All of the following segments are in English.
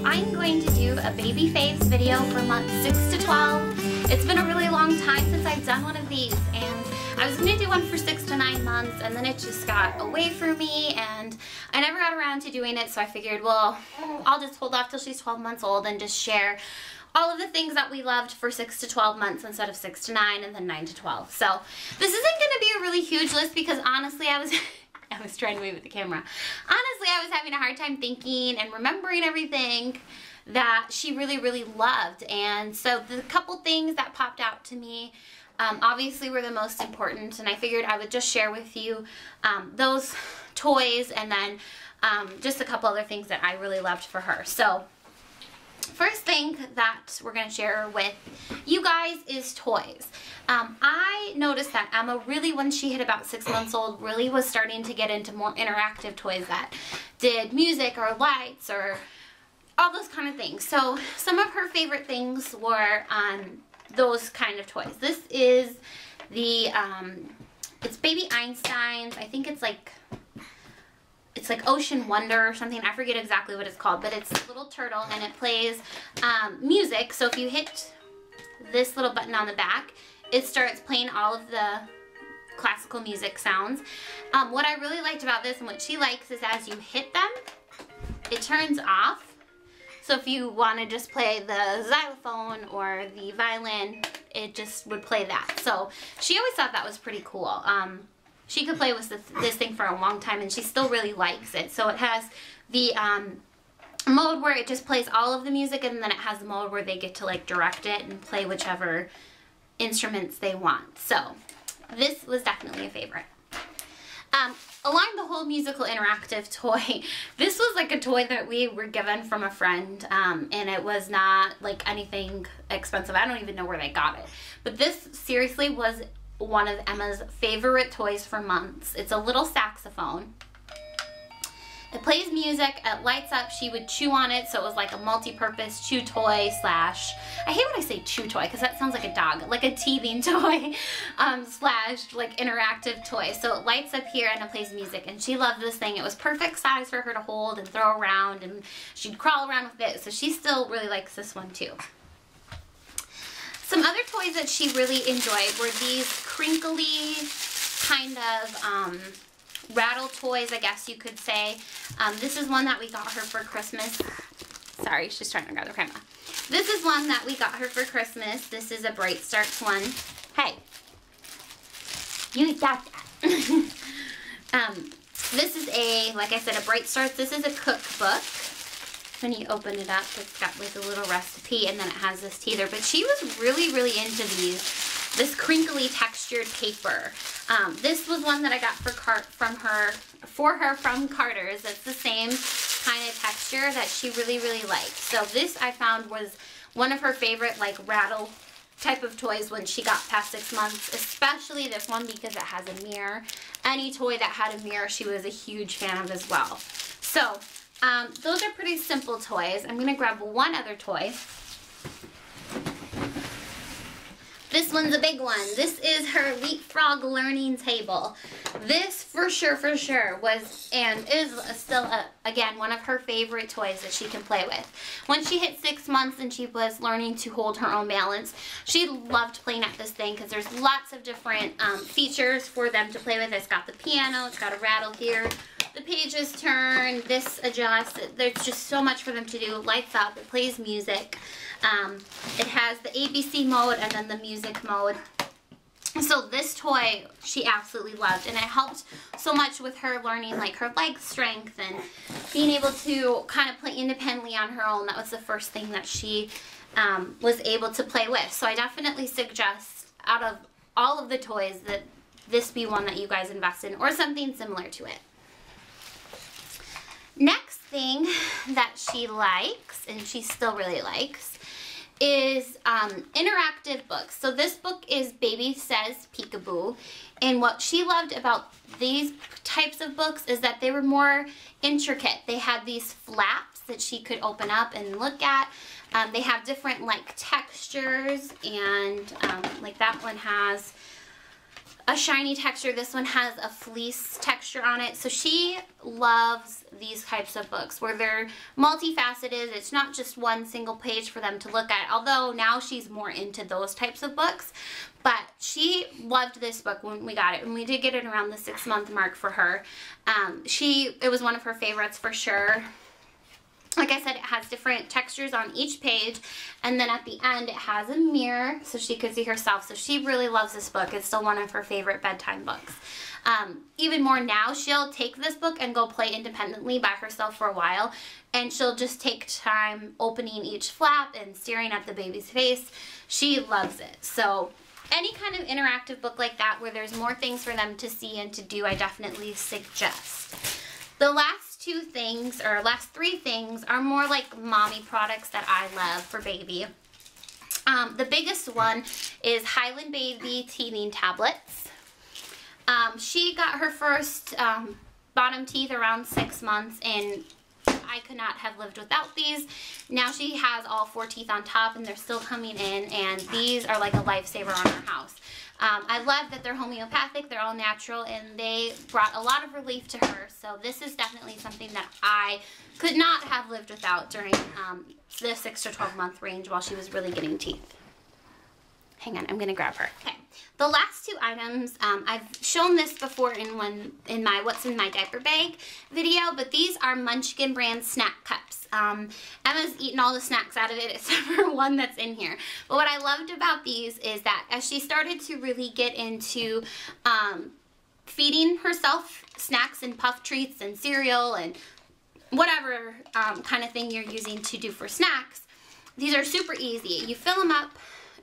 I'm going to do a baby faves video for months 6 to 12. It's been a really long time since I've done one of these, and I was going to do one for 6 to 9 months, and then it just got away from me, and I never got around to doing it, so I figured, well, I'll just hold off till she's 12 months old and just share all of the things that we loved for 6 to 12 months instead of 6 to 9 and then 9 to 12. So this isn't going to be a really huge list because honestly I was trying to wave at the camera. Honestly, I was having a hard time thinking and remembering everything that she really loved. And so the couple things that popped out to me obviously were the most important, and I figured I would just share with you those toys and then just a couple other things that I really loved for her. So first thing that we're going to share with you guys is toys. I noticed that Emma really, when she hit about 6 months old, really was starting to get into more interactive toys that did music or lights or all those kind of things. So some of her favorite things were those kind of toys. This is the, it's baby Einstein's. I think it's like Ocean Wonder or something. I forget exactly what it's called, but it's a little turtle and it plays music. So if you hit this little button on the back, it starts playing all of the classical music sounds. What I really liked about this and what she likes is as you hit them, it turns off. So if you want to just play the xylophone or the violin, it just would play that. So she always thought that was pretty cool. She could play with this thing for a long time and she still really likes it. So it has the mode where it just plays all of the music, and then it has the mode where they get to like direct it and play whichever instruments they want. So this was definitely a favorite. Along the whole musical interactive toy, this was like a toy that we were given from a friend, and it was not like anything expensive. I don't even know where they got it. But this seriously was one of Emma's favorite toys for months. It's a little saxophone. It plays music, it lights up, she would chew on it, so it was like a multi-purpose chew toy slash, I hate when I say chew toy because that sounds like a dog, like a teething toy slash like interactive toy. So it lights up here and it plays music, and she loved this thing. It was perfect size for her to hold and throw around, and she'd crawl around with it, so she still really likes this one too. Some other toys that she really enjoyed were these crinkly kind of rattle toys, I guess you could say. This is one that we got her for Christmas. Sorry, she's trying to grab the camera. This is one that we got her for Christmas. This is a Bright Starts one. Hey, you got that. This is a, like I said, a Bright Starts. This is a cookbook. When you open it up, it's got like a little recipe, and then it has this teether. But she was really into this crinkly textured paper. This was one that I got for her from Carter's. It's the same kind of texture that she really liked. So this I found was one of her favorite like rattle type of toys when she got past 6 months, especially this one because it has a mirror. Any toy that had a mirror she was a huge fan of as well. So those are pretty simple toys. I'm going to grab one other toy. This one's a big one. This is her Leapfrog learning table. This for sure was and is still, again, one of her favorite toys that she can play with. When she hit 6 months and she was learning to hold her own balance, she loved playing at this thing because there's lots of different features for them to play with. It's got the piano, it's got a rattle here, the pages turn, this adjusts. There's just so much for them to do. It lights up, it plays music. It has the ABC mode and then the music mode. So this toy she absolutely loved, and it helped so much with her learning like her leg strength and being able to kind of play independently on her own. That was the first thing that she was able to play with. So I definitely suggest out of all of the toys that this be one that you guys invest in or something similar to it. Next thing that she likes, and she still really likes, is interactive books. So this book is Baby Says Peekaboo, and what she loved about these types of books is that they were more intricate. They had these flaps that she could open up and look at. They have different like textures, and like that one has a shiny texture. This one has a fleece texture on it. So she loves these types of books where they're multifaceted. It's not just one single page for them to look at, although now she's more into those types of books. But she loved this book when we got it, and we did get it around the 6-month mark for her. It was one of her favorites for sure. Like I said, it has different textures on each page, and then at the end it has a mirror so she could see herself. So she really loves this book. It's still one of her favorite bedtime books. Even more now, she'll take this book and go play independently by herself for a while, and she'll just take time opening each flap and staring at the baby's face. She loves it. So any kind of interactive book like that where there's more things for them to see and to do, I definitely suggest. The last two things, or last three things, are more like mommy products that I love for baby. The biggest one is Highland Baby teething tablets. She got her first bottom teeth around 6 months, and I could not have lived without these. Now she has all 4 teeth on top, and they're still coming in, and these are like a lifesaver on our house. I love that they're homeopathic, they're all natural, and they brought a lot of relief to her. So this is definitely something that I could not have lived without during the 6 to 12 month range while she was really getting teeth. Hang on, I'm going to grab her. Okay, the last two items, I've shown this before in my What's in My Diaper Bag video, but these are Munchkin brand snack cups. Emma's eaten all the snacks out of it except for one that's in here. But what I loved about these is that as she started to really get into feeding herself snacks and puff treats and cereal and whatever kind of thing you're using to do for snacks, these are super easy. You fill them up,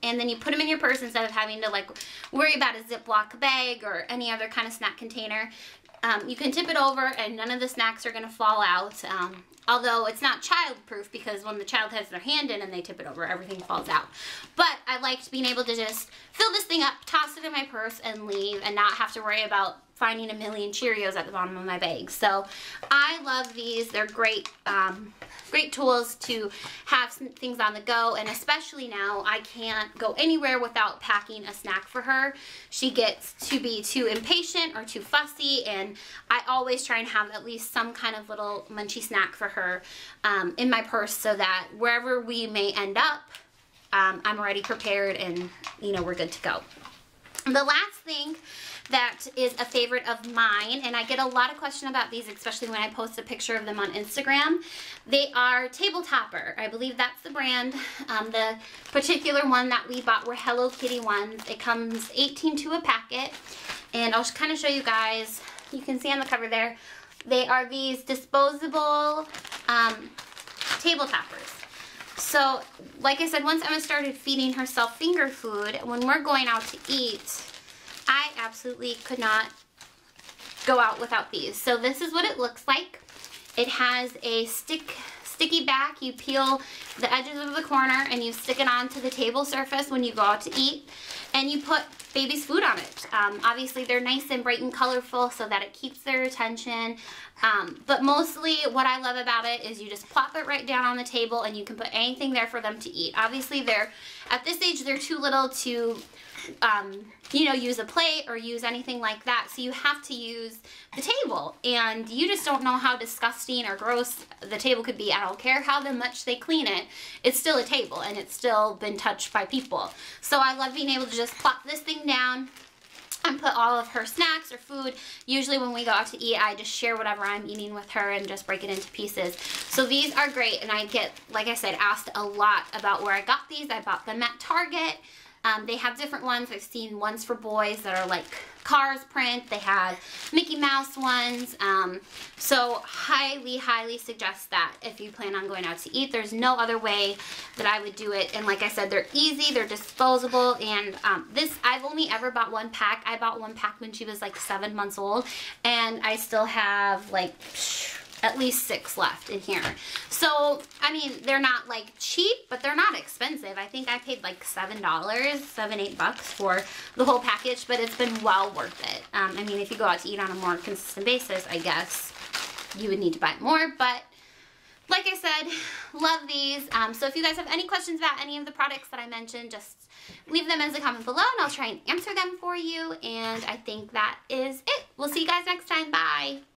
and then you put them in your purse instead of having to like worry about a Ziploc bag or any other kind of snack container. You can tip it over and none of the snacks are going to fall out. Although it's not child-proof because when the child has their hand in and they tip it over, everything falls out. But I liked being able to just fill this thing up, toss it in my purse, and leave, and not have to worry about finding a million Cheerios at the bottom of my bag. So I love these. They're great, great tools to have some things on the go, and especially now I can't go anywhere without packing a snack for her. She gets to be too impatient or too fussy, and I always try and have at least some kind of little munchy snack for her in my purse so that wherever we may end up, I'm already prepared and, you know, we're good to go. The last thing that is a favorite of mine, and I get a lot of questions about these, especially when I post a picture of them on Instagram. They are Table Topper. I believe that's the brand. The particular one that we bought were Hello Kitty ones. It comes 18 to a packet, and I'll kind of show you guys. You can see on the cover there, they are these disposable table toppers. So, like I said, once Emma started feeding herself finger food, when we're going out to eat, I absolutely could not go out without these. So this is what it looks like. It has a sticky back. You peel the edges of the corner and you stick it onto the table surface when you go out to eat, and you put baby's food on it. Obviously they're nice and bright and colorful so that it keeps their attention. But mostly what I love about it is you just plop it right down on the table and you can put anything there for them to eat. Obviously at this age they're too little to you know, use a plate or use anything like that, so you have to use the table, and you just don't know how disgusting or gross the table could be. I don't care how much they clean it, it's still a table and it's still been touched by people. So I love being able to just plop this thing down and put all of her snacks or food. Usually when we go out to eat, I just share whatever I'm eating with her and just break it into pieces. So these are great, and I get, like I said, asked a lot about where I got these. I bought them at Target. They have different ones. I've seen ones for boys that are like Cars print. They have Mickey Mouse ones. So highly, highly suggest that if you plan on going out to eat. There's no other way that I would do it. And like I said, they're easy, they're disposable, and I've only ever bought one pack. I bought one pack when she was like 7 months old, and I still have like at least 6 left in here. So, I mean, they're not like cheap, but they're not expensive. I think I paid like $7, $7-8 for the whole package, but it's been well worth it. I mean, if you go out to eat on a more consistent basis, I guess you would need to buy more, but like I said, love these. So if you guys have any questions about any of the products that I mentioned, just leave them as a comment below and I'll try and answer them for you. And I think that is it. We'll see you guys next time. Bye.